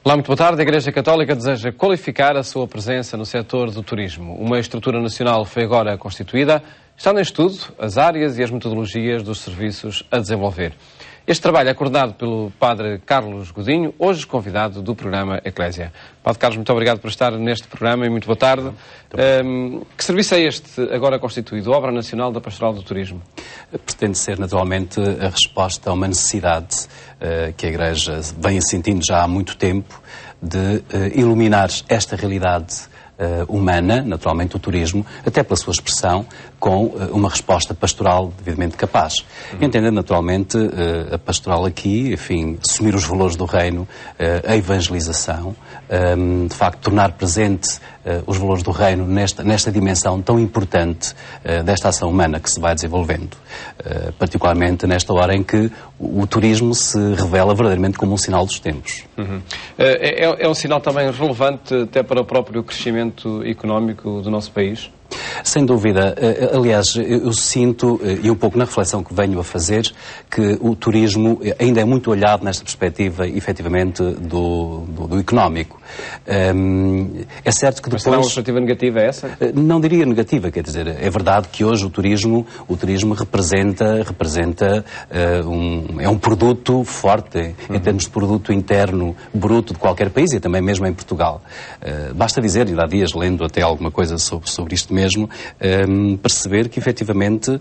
Olá, muito boa tarde. A Igreja Católica deseja qualificar a sua presença no setor do turismo. Uma estrutura nacional foi agora constituída. Estão em estudo as áreas e as metodologias dos serviços a desenvolver. Este trabalho é coordenado pelo Padre Carlos Godinho, hoje convidado do programa Eclésia. Padre Carlos, muito obrigado por estar neste programa e muito boa tarde. Que serviço é este agora constituído? Obra Nacional da Pastoral do Turismo? Pretende ser naturalmente a resposta a uma necessidade que a Igreja vem sentindo já há muito tempo de iluminar esta realidade humana, naturalmente o turismo, até pela sua expressão, com uma resposta pastoral devidamente capaz. Entendendo naturalmente a pastoral aqui, enfim, assumir os valores do reino, a evangelização, de facto tornar presente os valores do reino nesta dimensão tão importante desta ação humana que se vai desenvolvendo. Particularmente nesta hora em que o turismo se revela verdadeiramente como um sinal dos tempos. É um sinal também relevante até para o próprio crescimento económico do nosso país? Sem dúvida. Aliás, eu sinto, e um pouco na reflexão que venho a fazer, que o turismo ainda é muito olhado nesta perspectiva, efetivamente, do económico. É certo que depois... Mas será uma perspectiva negativa essa? Não diria negativa, quer dizer, é verdade que hoje o turismo representa é um produto forte, em termos de produto interno bruto de qualquer país e também mesmo em Portugal. Basta dizer, ainda há dias, lendo até alguma coisa sobre isto mesmo, perceber que efetivamente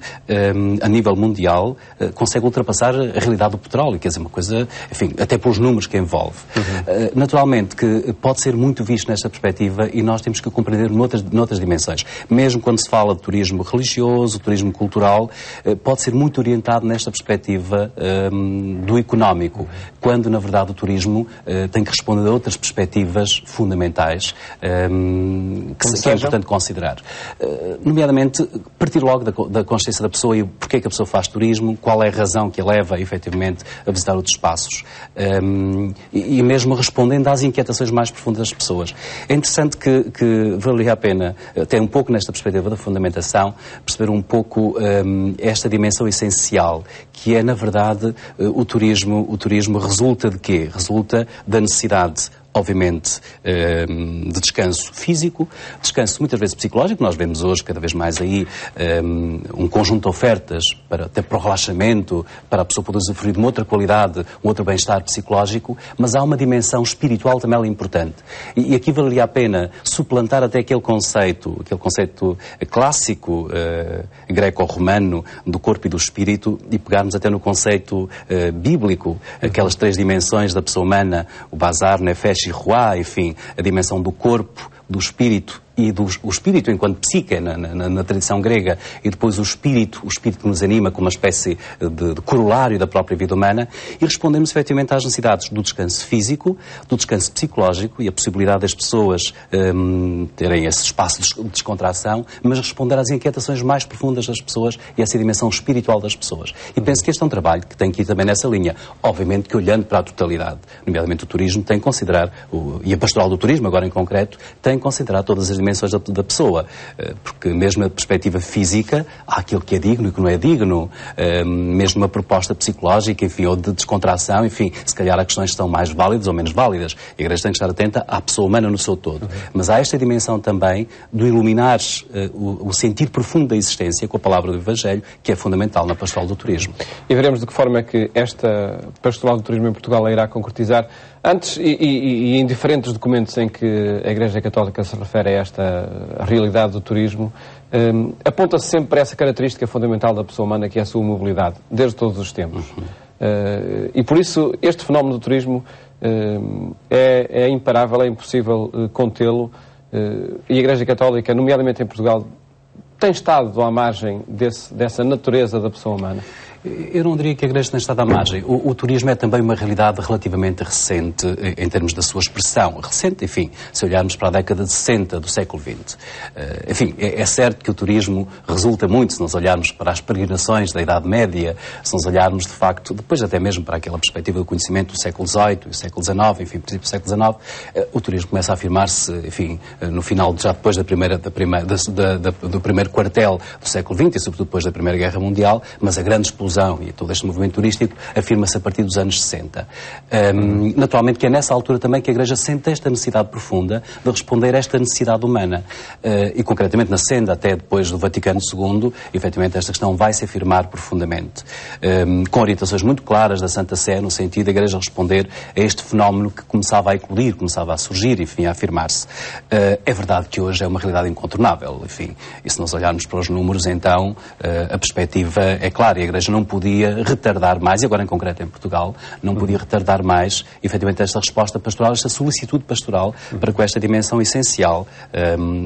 a nível mundial consegue ultrapassar a realidade do petróleo, quer dizer, uma coisa, enfim, até pelos números que envolve. Naturalmente que pode ser muito visto nesta perspectiva e nós temos que compreender noutras dimensões. Mesmo quando se fala de turismo religioso, turismo cultural, pode ser muito orientado nesta perspectiva do económico, quando na verdade o turismo tem que responder a outras perspectivas fundamentais que é importante considerar. Nomeadamente, partir logo da consciência da pessoa e porque é que a pessoa faz turismo, qual é a razão que a leva, efetivamente, a visitar outros espaços. E mesmo respondendo às inquietações mais profundas das pessoas. É interessante que valeria a pena, até um pouco nesta perspectiva da fundamentação, perceber um pouco esta dimensão essencial, que é, na verdade, o turismo resulta de quê? Resulta da necessidade, obviamente, de descanso físico, descanso muitas vezes psicológico. Nós vemos hoje cada vez mais aí um conjunto de ofertas até para o relaxamento, para a pessoa poder usufruir de uma outra qualidade, um outro bem-estar psicológico, mas há uma dimensão espiritual também importante. E aqui valeria a pena suplantar até aquele conceito clássico greco-romano do corpo e do espírito e pegarmos até no conceito bíblico, aquelas três dimensões da pessoa humana, o bazar, nefesh e ruá, enfim, a dimensão do corpo, do espírito e o espírito enquanto psique na tradição grega e depois o espírito que nos anima como uma espécie de corolário da própria vida humana e respondemos efetivamente às necessidades do descanso físico, do descanso psicológico e a possibilidade das pessoas terem esse espaço de descontração, mas responder às inquietações mais profundas das pessoas e essa dimensão espiritual das pessoas. E penso que este é um trabalho que tem que ir também nessa linha. Obviamente que olhando para a totalidade, nomeadamente o turismo, tem que considerar, e a pastoral do turismo agora em concreto, tem que considerar todas as dimensões da pessoa, porque mesmo na perspectiva física há aquilo que é digno e que não é digno, mesmo uma proposta psicológica, enfim, ou de descontração, enfim, se calhar há questões que são mais válidas ou menos válidas. A Igreja tem que estar atenta à pessoa humana no seu todo. Mas há esta dimensão também do iluminar o sentido profundo da existência com a palavra do Evangelho, que é fundamental na pastoral do turismo. E veremos de que forma é que esta pastoral do turismo em Portugal a irá concretizar. Antes, e em diferentes documentos em que a Igreja Católica se refere a esta realidade do turismo, aponta-se sempre para essa característica fundamental da pessoa humana, que é a sua mobilidade, desde todos os tempos. E por isso, este fenómeno do turismo é imparável, é impossível contê-lo, e a Igreja Católica, nomeadamente em Portugal, tem estado à margem dessa natureza da pessoa humana. Eu não diria que a Igreja tem estado à margem. O turismo é também uma realidade relativamente recente em termos da sua expressão. Recente, enfim, se olharmos para a década de 60 do século XX. Enfim, é certo que o turismo resulta muito, se nós olharmos para as peregrinações da Idade Média, se nós olharmos, de facto, depois até mesmo para aquela perspectiva do conhecimento do século XVIII e do século XIX, enfim, princípio do século XIX, o turismo começa a afirmar-se, enfim, no final, já depois do primeiro quartel do século XX e, sobretudo, depois da Primeira Guerra Mundial, mas a grande explosão inclusão e todo este movimento turístico afirma-se a partir dos anos 60. Naturalmente que é nessa altura também que a Igreja sente esta necessidade profunda de responder a esta necessidade humana. E concretamente na senda, até depois do Vaticano II, efetivamente esta questão vai se afirmar profundamente. Com orientações muito claras da Santa Sé, no sentido da Igreja responder a este fenómeno que começava a eclodir, começava a surgir, enfim, a afirmar-se. É verdade que hoje é uma realidade incontornável, enfim, e se nós olharmos para os números, então, a perspectiva é clara, e a Igreja não podia retardar mais, e agora em concreto em Portugal, não podia retardar mais, efetivamente, esta resposta pastoral, esta solicitude pastoral, para com esta dimensão essencial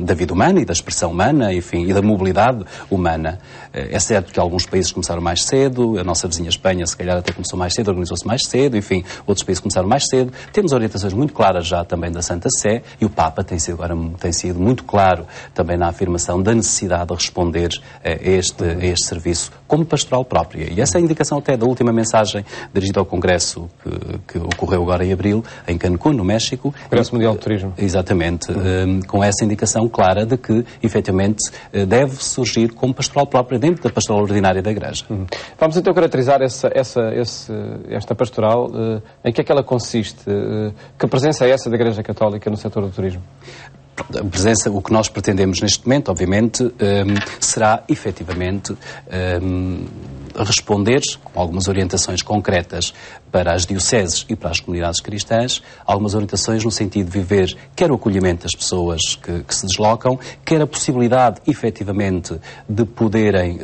da vida humana e da expressão humana, enfim, e da mobilidade humana. É certo que alguns países começaram mais cedo, a nossa vizinha Espanha, se calhar, até começou mais cedo, organizou-se mais cedo, enfim, outros países começaram mais cedo. Temos orientações muito claras já também da Santa Sé, e o Papa tem sido muito claro também na afirmação da necessidade de responder a este serviço como pastoral própria. E essa é a indicação até da última mensagem dirigida ao Congresso que ocorreu agora em abril, em Cancún, no México. Congresso Mundial de Turismo. Exatamente. Com essa indicação clara de que, efetivamente, deve surgir como pastoral própria dentro da pastoral ordinária da Igreja. Vamos então caracterizar esta pastoral. Em que é que ela consiste? Que presença é essa da Igreja Católica no setor do turismo? A presença, o que nós pretendemos neste momento, obviamente, será efetivamente responder com algumas orientações concretas para as dioceses e para as comunidades cristãs, algumas orientações no sentido de viver quer o acolhimento das pessoas que se deslocam, quer a possibilidade, efetivamente, de poderem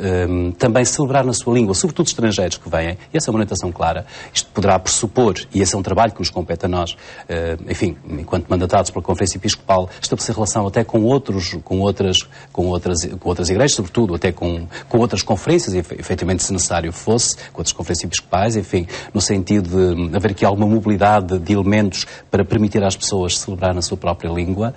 também celebrar na sua língua, sobretudo estrangeiros que vêm, e essa é uma orientação clara. Isto poderá pressupor, e esse é um trabalho que nos compete a nós, enfim, enquanto mandatados pela Conferência Episcopal, estabelecer relação até com outras igrejas, sobretudo até com outras conferências, e efetivamente, se necessário fosse, com outras conferências episcopais, enfim, no sentido de haver aqui alguma mobilidade de elementos para permitir às pessoas celebrar na sua própria língua.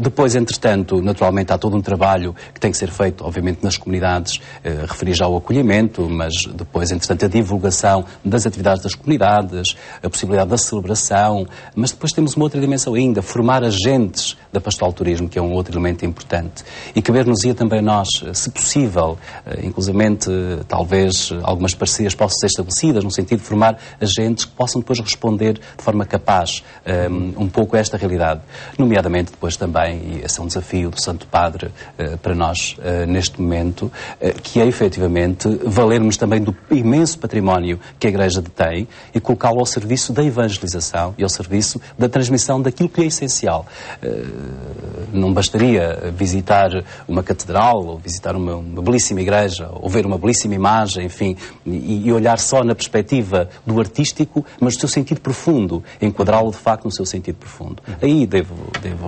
Depois, entretanto, naturalmente há todo um trabalho que tem que ser feito, obviamente, nas comunidades, referi já ao acolhimento, mas depois, entretanto, a divulgação das atividades das comunidades, a possibilidade da celebração, mas depois temos uma outra dimensão ainda, formar agentes da pastoral turismo, que é um outro elemento importante. E caber-nos-ia também a nós, se possível, inclusivamente, talvez algumas parcerias possam ser estabelecidas, no sentido de formar agentes que possam depois responder de forma capaz um pouco a esta realidade. Nomeadamente depois também, e esse é um desafio do Santo Padre para nós neste momento, que é efetivamente valermos também do imenso património que a Igreja detém e colocá-lo ao serviço da evangelização e ao serviço da transmissão daquilo que é essencial. Não bastaria visitar uma catedral ou visitar uma belíssima igreja ou ver uma belíssima imagem, enfim, e olhar só na perspectiva do artístico, mas do seu sentido profundo, enquadrá-lo de facto no seu sentido profundo. Aí devo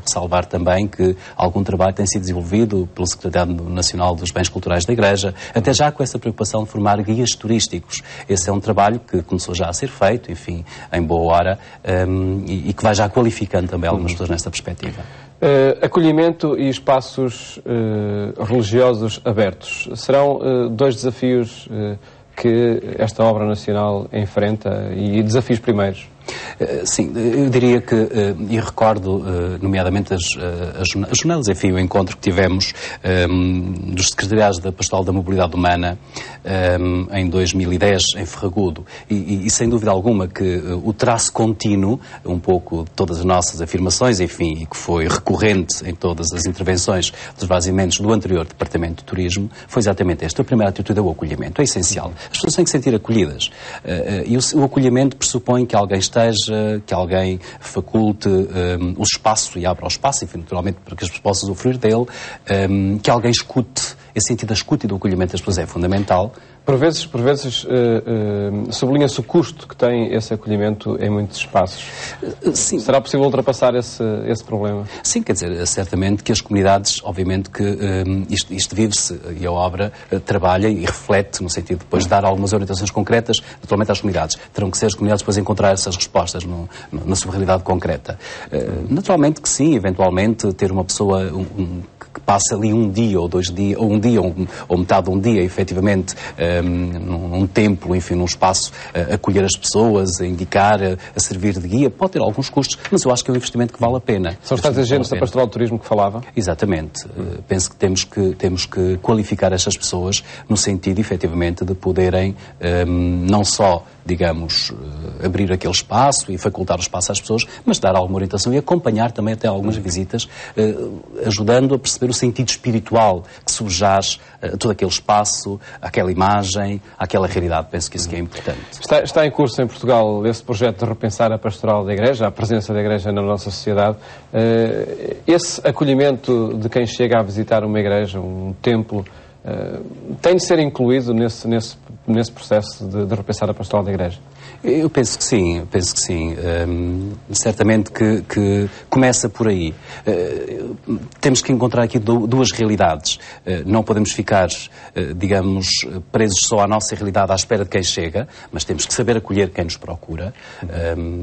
ressalvar também que algum trabalho tem sido desenvolvido pelo Secretariado Nacional dos Bens Culturais da Igreja, até já com essa preocupação de formar guias turísticos. Esse é um trabalho que começou já a ser feito, enfim, em boa hora, e que vai já qualificando também algumas pessoas nessa perspectiva. Acolhimento e espaços religiosos abertos serão dois desafios que esta obra nacional enfrenta, e desafios primeiros. Sim, eu diria que, e recordo nomeadamente as jornadas, enfim, o encontro que tivemos dos secretariados da Pastoral da Mobilidade Humana em 2010, em Ferragudo, e sem dúvida alguma que o traço contínuo, um pouco de todas as nossas afirmações, enfim, e que foi recorrente em todas as intervenções dos vaziamentos do anterior Departamento de Turismo, foi exatamente esta. A primeira atitude é o acolhimento, é essencial. As pessoas têm que se sentir acolhidas. E o acolhimento pressupõe que alguém que alguém faculte o espaço e abra o espaço, enfim, naturalmente, para que as pessoas possam usufruir dele, que alguém escute. Esse sentido da escuta e do acolhimento das pessoas é fundamental. Por vezes sublinha-se o custo que tem esse acolhimento em muitos espaços. Sim. Será possível ultrapassar esse problema? Sim, quer dizer, certamente que as comunidades, obviamente que isto vive-se e a obra trabalha e reflete no sentido de depois dar algumas orientações concretas, naturalmente às comunidades. Terão que ser as comunidades depois encontrar essas respostas na sua realidade concreta. Naturalmente que sim, eventualmente ter uma pessoa que que passe ali um dia ou 2 dias, ou um dia ou metade de um dia, efetivamente, num templo, enfim, num espaço, a acolher as pessoas, a indicar, a servir de guia, pode ter alguns custos, mas eu acho que é um investimento que vale a pena. São os tais agentes da Pastoral do Turismo que falava? Exatamente. Penso que temos que qualificar estas pessoas no sentido, efetivamente, de poderem não só, digamos, abrir aquele espaço e facultar o espaço às pessoas, mas dar alguma orientação e acompanhar também até algumas visitas, ajudando a perceber o sentido espiritual que subjaz a todo aquele espaço, àquela imagem, àquela realidade. Penso que isso que é importante. Está em curso em Portugal esse projeto de repensar a pastoral da Igreja, a presença da Igreja na nossa sociedade. Esse acolhimento de quem chega a visitar uma igreja, um templo, tem de ser incluído nesse processo de repensar a pastoral da Igreja? Eu penso que sim, certamente que começa por aí. Temos que encontrar aqui duas realidades. Não podemos ficar, digamos, presos só à nossa realidade à espera de quem chega, mas temos que saber acolher quem nos procura.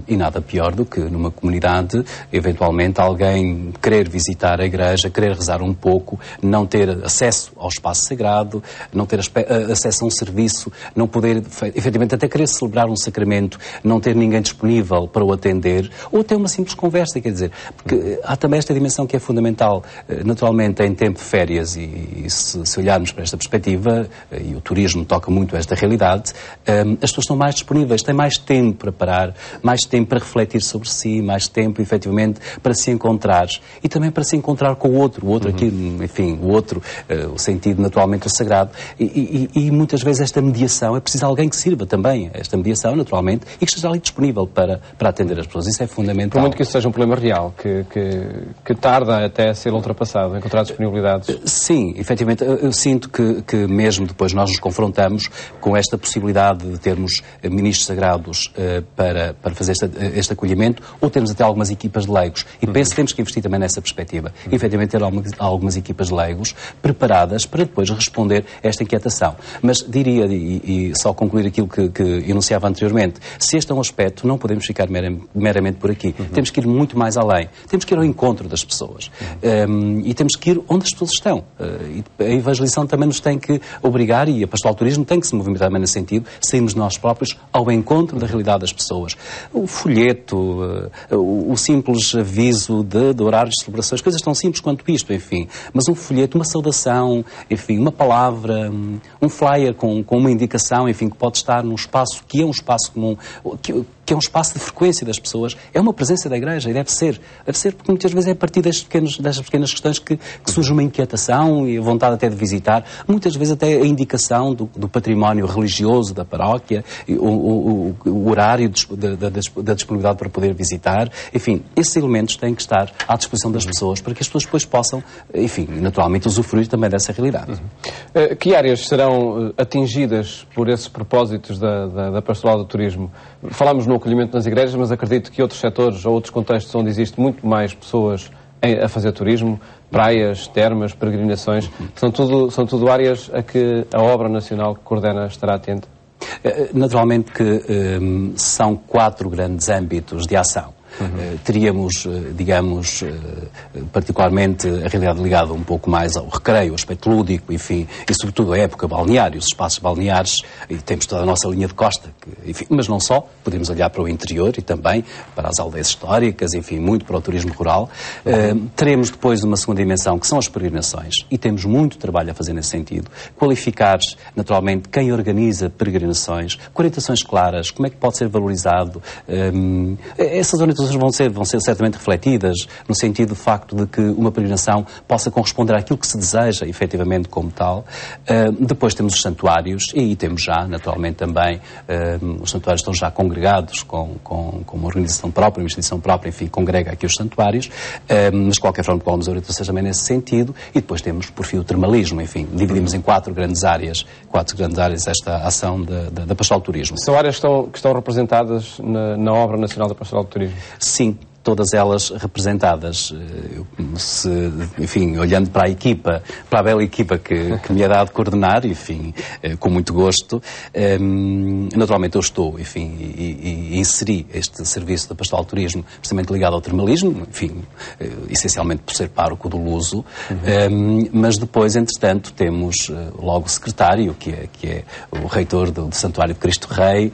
E nada pior do que numa comunidade, eventualmente, alguém querer visitar a igreja, querer rezar um pouco, não ter acesso ao espaço sagrado, não ter acesso a um serviço, não poder, efetivamente, até querer celebrar um sacramento, não ter ninguém disponível para o atender, ou até uma simples conversa, quer dizer, porque há também esta dimensão que é fundamental, naturalmente em tempo de férias, e se olharmos para esta perspectiva, e o turismo toca muito esta realidade, as pessoas estão mais disponíveis, têm mais tempo para parar, mais tempo para refletir sobre si, mais tempo, efetivamente, para se encontrar, e também para se encontrar com o outro aqui, enfim, o sentido naturalmente sagrado, e muitas vezes esta mediação, é preciso alguém que sirva também esta mediação, naturalmente, e que esteja ali disponível para atender as pessoas. Isso é fundamental. Por muito que isso seja um problema real, que tarda até a ser ultrapassado, encontrar disponibilidades. Sim, efetivamente. Eu sinto que mesmo depois nós nos confrontamos com esta possibilidade de termos ministros sagrados para fazer este acolhimento, ou termos até algumas equipas de leigos. E penso que temos que investir também nessa perspectiva. E, efetivamente, ter algumas equipas de leigos preparadas para depois responder a esta inquietação. Mas diria, e só concluir aquilo que enunciava anteriormente, se este é um aspecto, não podemos ficar meramente por aqui. Temos que ir muito mais além. Temos que ir ao encontro das pessoas. E temos que ir onde as pessoas estão. E a evangelização também nos tem que obrigar, e a pastoral do turismo tem que se movimentar também nesse sentido, sairmos nós próprios ao encontro da realidade das pessoas. O folheto, o simples aviso de horários de celebrações, coisas tão simples quanto isto, enfim. Mas um folheto, uma saudação, enfim, uma palavra, um flyer com uma indicação, enfim, que pode estar num espaço que é um espaço comum, que é um espaço de frequência das pessoas, é uma presença da Igreja, e deve ser porque muitas vezes é a partir destas pequenas questões que surge uma inquietação e a vontade até de visitar, muitas vezes até a indicação do património religioso da paróquia, o horário da disponibilidade para poder visitar, enfim, esses elementos têm que estar à disposição das pessoas para que as pessoas depois possam, enfim, naturalmente usufruir também dessa realidade. Que áreas serão atingidas por esses propósitos da pastoral do turismo? Falamos no acolhimento nas igrejas, mas acredito que outros setores ou outros contextos onde existe muito mais pessoas a fazer turismo, praias, termas, peregrinações, são tudo áreas a que a obra nacional que coordena estará atenta? Naturalmente que são 4 grandes âmbitos de ação. Teríamos, digamos, particularmente a realidade ligada um pouco mais ao recreio, ao aspecto lúdico, enfim, e sobretudo a época balneária, os espaços balneares, e temos toda a nossa linha de costa, enfim, mas não só, podemos olhar para o interior e também para as aldeias históricas, enfim, muito para o turismo rural. Teremos depois uma segunda dimensão, que são as peregrinações, e temos muito trabalho a fazer nesse sentido. Qualificar, naturalmente, quem organiza peregrinações, com orientações claras, como é que pode ser valorizado. Essas orientações vão ser certamente refletidas no sentido do facto de que uma peregrinação possa corresponder àquilo que se deseja, efetivamente, como tal. Depois temos os santuários, e aí temos já, naturalmente, também, os santuários estão já congregados com uma organização própria, uma instituição própria, enfim, congrega aqui os santuários, mas, de qualquer forma, com as orientações também nesse sentido. E depois temos, por fim, o termalismo, enfim, dividimos em 4 grandes áreas esta ação da pastoral do turismo. São áreas que estão representadas na obra nacional da pastoral do turismo? Sim. todas elas representadas. Enfim, olhando para a equipa, para a bela equipa que me é dado coordenar, enfim, com muito gosto, naturalmente eu estou, enfim, e inseri este serviço da Pastoral de Turismo precisamente ligado ao termalismo, enfim, essencialmente por ser pároco do Luso, mas depois, entretanto, temos logo o secretário, que é o reitor do Santuário de Cristo Rei,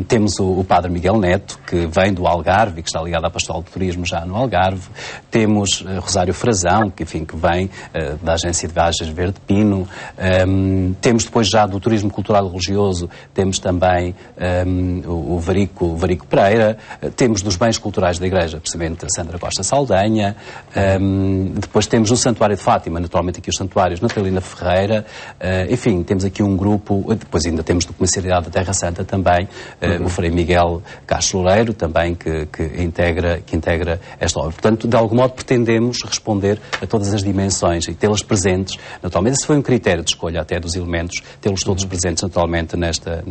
temos o Padre Miguel Neto, que vem do Algarve, que está ligado à Pastoral de Turismo já no Algarve, temos Rosário Frazão, que vem da Agência de Viagens Verde Pino, temos depois já do Turismo Cultural e Religioso, temos também o Varico Pereira, temos dos Bens Culturais da Igreja, precisamente a Sandra Costa Saldanha, depois temos o Santuário de Fátima, naturalmente aqui os santuários, Natalina Ferreira, enfim, temos aqui um grupo, depois ainda temos do Comissariado da Terra Santa também, o Frei Miguel Castro Loureiro, também, que integra esta obra. Portanto, de algum modo pretendemos responder a todas as dimensões e tê-las presentes. Naturalmente, esse foi um critério de escolha até dos elementos, tê-los todos presentes naturalmente nesta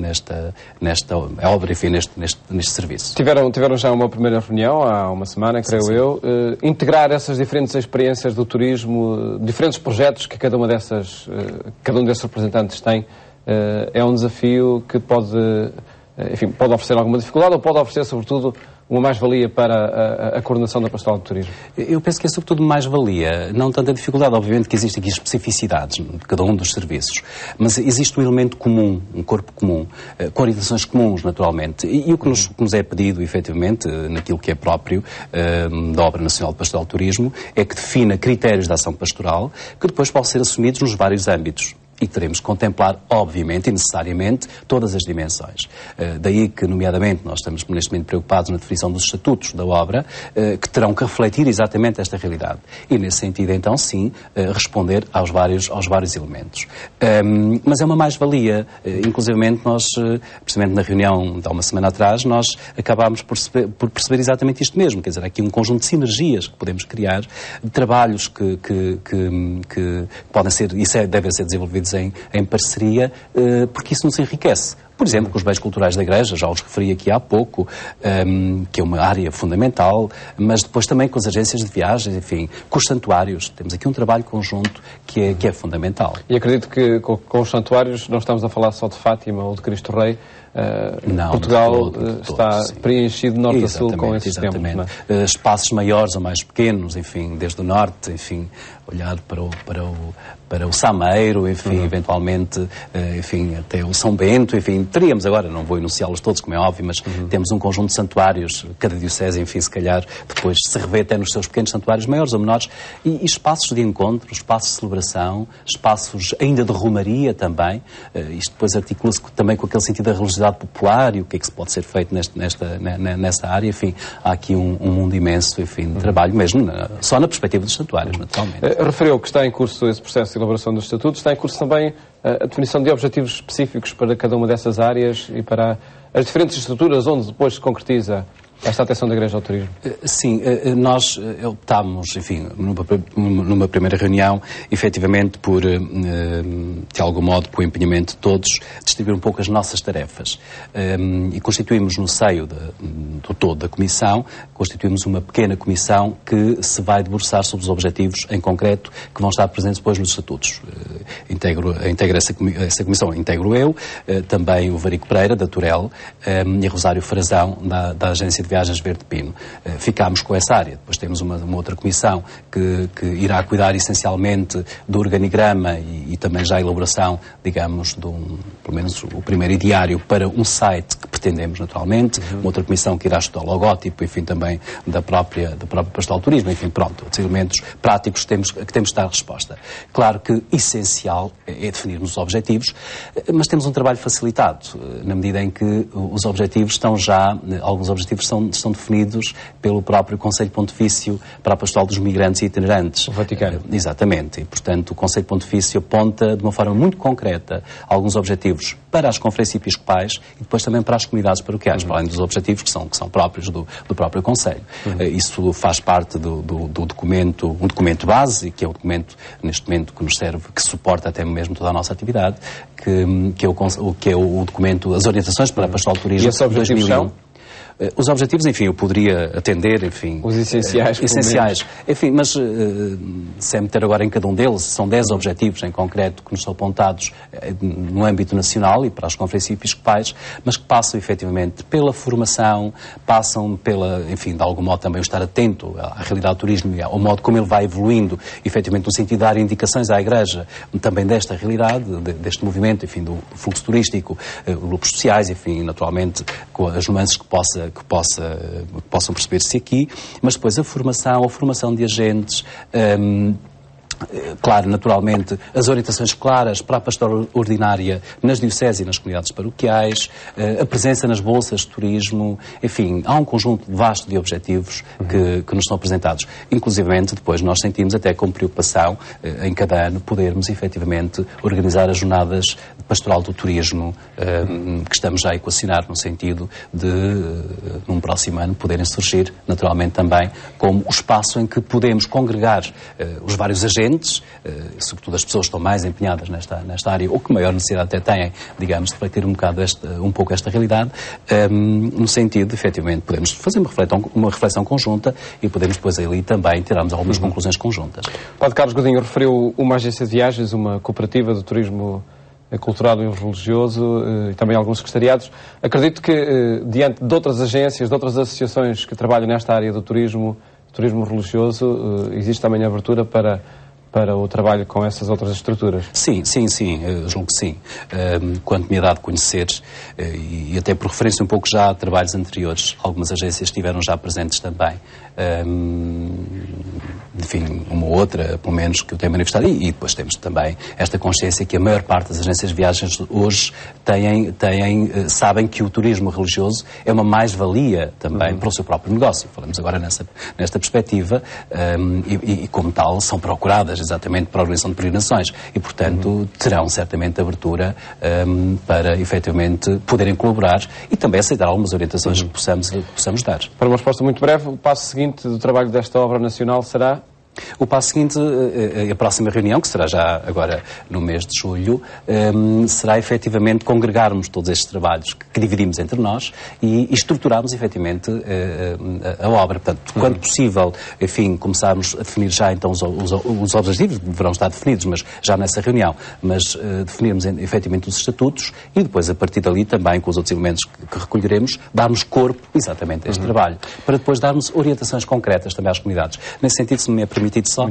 obra, enfim, neste serviço. Tiveram já uma primeira reunião, há uma semana, creio eu. Integrar essas diferentes experiências do turismo, diferentes projetos que cada um desses representantes tem, é um desafio que pode oferecer alguma dificuldade ou pode oferecer, sobretudo, uma mais-valia para a coordenação da Pastoral de Turismo? Eu penso que é sobretudo mais-valia, não tanta dificuldade. Obviamente que existem aqui especificidades de cada um dos serviços, mas existe um elemento comum, um corpo comum, com orientações comuns, naturalmente. E o que nos é pedido, efetivamente, naquilo que é próprio da Obra Nacional de Pastoral de Turismo, é que defina critérios de ação pastoral que depois possam ser assumidos nos vários âmbitos. E teremos que contemplar, obviamente e necessariamente, todas as dimensões. Daí que, nomeadamente, nós estamos neste momento preocupados na definição dos estatutos da obra, que terão que refletir exatamente esta realidade. E, nesse sentido, então, sim, responder aos vários elementos. Mas é uma mais-valia. Inclusivamente, nós, precisamente na reunião de há uma semana atrás, nós acabámos por perceber exatamente isto mesmo. Quer dizer, há aqui um conjunto de sinergias que podemos criar, de trabalhos que podem ser, devem ser desenvolvidos em parceria, porque isso nos enriquece. Por exemplo, com os bens culturais da Igreja, já os referi aqui há pouco, que é uma área fundamental, mas depois também com as agências de viagens, enfim, com os santuários. Temos aqui um trabalho conjunto que é fundamental. E acredito que com os santuários não estamos a falar só de Fátima ou de Cristo Rei. Não, Portugal está preenchido de norte a sul com esses tempos. Não é? Espaços maiores ou mais pequenos, enfim, desde o norte, enfim, olhar para o Sameiro, enfim, eventualmente, enfim, até o São Bento, enfim, teríamos agora, não vou enunciá-los todos, como é óbvio, mas temos um conjunto de santuários, cada diocese, enfim, se calhar, depois se revê até nos seus pequenos santuários, maiores ou menores, e espaços de encontro, espaços de celebração, espaços ainda de romaria também, isto depois articula-se também com aquele sentido da religiosidade popular e o que é que se pode ser feito nesta área, enfim, há aqui um mundo imenso, enfim, de trabalho, mesmo só na perspectiva dos santuários, naturalmente. Referiu que está em curso esse processo de elaboração dos estatutos, está em curso também a definição de objetivos específicos para cada uma dessas áreas e para as diferentes estruturas onde depois se concretiza esta atenção da Igreja ao turismo? Sim, nós optámos, enfim, numa primeira reunião, efetivamente por, de algum modo, com o empenhamento de todos, distribuir um pouco as nossas tarefas. E constituímos no seio do todo da Comissão, constituímos uma pequena comissão que se vai debruçar sobre os objetivos em concreto que vão estar presentes depois nos estatutos. Integra essa comissão, integro eu, também o Varico Pereira, da Turel, e a Rosário Frazão, da Agência de Viagens Verde Pino. Ficámos com essa área. Depois temos uma outra comissão que irá cuidar essencialmente do organigrama e também já a elaboração, digamos, pelo menos o primeiro ideário para um site que pretendemos naturalmente. Uma outra comissão que irá estudar o logótipo, enfim, também da própria Pastoral de Turismo, enfim, pronto, os elementos práticos que temos de dar resposta. Claro que essencial é definirmos os objetivos, mas temos um trabalho facilitado, na medida em que os objetivos alguns objetivos são definidos pelo próprio Conselho Pontifício para a Pastoral dos Migrantes e Itinerantes. O Vaticano. Exatamente. E, portanto, o Conselho Pontifício aponta de uma forma muito concreta alguns objetivos para as conferências episcopais e depois também para as comunidades paroquiais, para além dos objetivos que são próprios do próprio Conselho. Isso faz parte do documento, um documento base, que é o documento, neste momento, que nos serve, que suporta até mesmo toda a nossa atividade, que é o documento, as orientações para a Pastoral de Turismo. E esses objetivos são? Os objetivos, enfim, eu poderia atender, enfim... Os essenciais. Essenciais. Enfim, mas sem meter agora em cada um deles, são 10 objetivos em concreto que nos são apontados no âmbito nacional e para as conferências episcopais, mas que passam efetivamente pela formação, passam pela, enfim, de algum modo também o estar atento à realidade do turismo e ao modo como ele vai evoluindo, efetivamente no sentido de dar indicações à Igreja também desta realidade, deste movimento, enfim, do fluxo turístico, grupos sociais, enfim, naturalmente com as nuances que possam perceber-se aqui, mas depois a formação de agentes, claro, naturalmente, as orientações claras para a pastoral ordinária nas dioceses e nas comunidades paroquiais, a presença nas bolsas de turismo, enfim, há um conjunto vasto de objetivos que nos são apresentados. Inclusivamente, depois nós sentimos até como preocupação, em cada ano, podermos efetivamente organizar as jornadas de pastoral do turismo, que estamos já a equacionar no sentido de, num próximo ano, poderem surgir, naturalmente também, como o espaço em que podemos congregar os vários agentes, sobretudo as pessoas que estão mais empenhadas nesta área, ou que maior necessidade até têm, digamos, de refletir um pouco esta realidade, no sentido de, efetivamente, podermos fazer uma reflexão conjunta e podemos depois ali também tirarmos algumas conclusões conjuntas. Padre Carlos Godinho referiu uma agência de viagens, uma cooperativa do turismo cultural e religioso e também alguns secretariados. Acredito que, diante de outras agências, de outras associações que trabalham nesta área do turismo religioso, existe também abertura para o trabalho com essas outras estruturas? Sim, julgo que sim. Quando me é dado conhecer, e até por referência um pouco já a trabalhos anteriores, algumas agências estiveram já presentes também. Enfim, uma ou outra, pelo menos, que eu tenho manifestado. E depois temos também esta consciência que a maior parte das agências de viagens hoje sabem que o turismo religioso é uma mais-valia também para o seu próprio negócio. Falamos agora nesta perspectiva e como tal, são procuradas exatamente para a organização de peregrinações e, portanto, terão certamente abertura para, efetivamente, poderem colaborar e também aceitar algumas orientações que possamos dar. Para uma resposta muito breve, o passo seguinte do trabalho desta obra nacional será? O passo seguinte, a próxima reunião, que será já agora no mês de julho, será efetivamente congregarmos todos estes trabalhos que dividimos entre nós e estruturarmos efetivamente a obra. Portanto, quando possível, enfim, começarmos a definir já então os objetivos, deverão estar definidos, mas já nessa reunião, mas definirmos efetivamente os estatutos e depois, a partir dali, também com os outros elementos que recolheremos, darmos corpo exatamente a este trabalho, para depois darmos orientações concretas também às comunidades. Nesse sentido, se me é permitido só,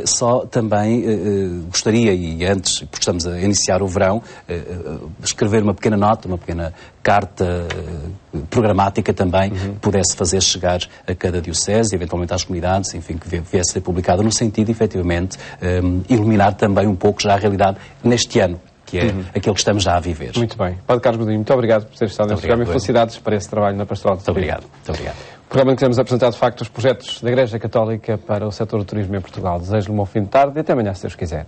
só também gostaria, e antes, porque estamos a iniciar o verão, escrever uma pequena nota, uma pequena carta programática também, que pudesse fazer chegar a cada diocese, eventualmente às comunidades, enfim, que viesse a ser publicada, no sentido, efetivamente, iluminar também um pouco já a realidade neste ano, que é aquilo que estamos já a viver. Muito bem. Padre Carlos Godinho, muito obrigado por ter estado neste programa e felicidades para esse trabalho na Pastoral do Turismo. Muito obrigado. O programa em que temos apresentado, de facto, os projetos da Igreja Católica para o setor do turismo em Portugal. Desejo-lhe um bom fim de tarde e até amanhã, se Deus quiser.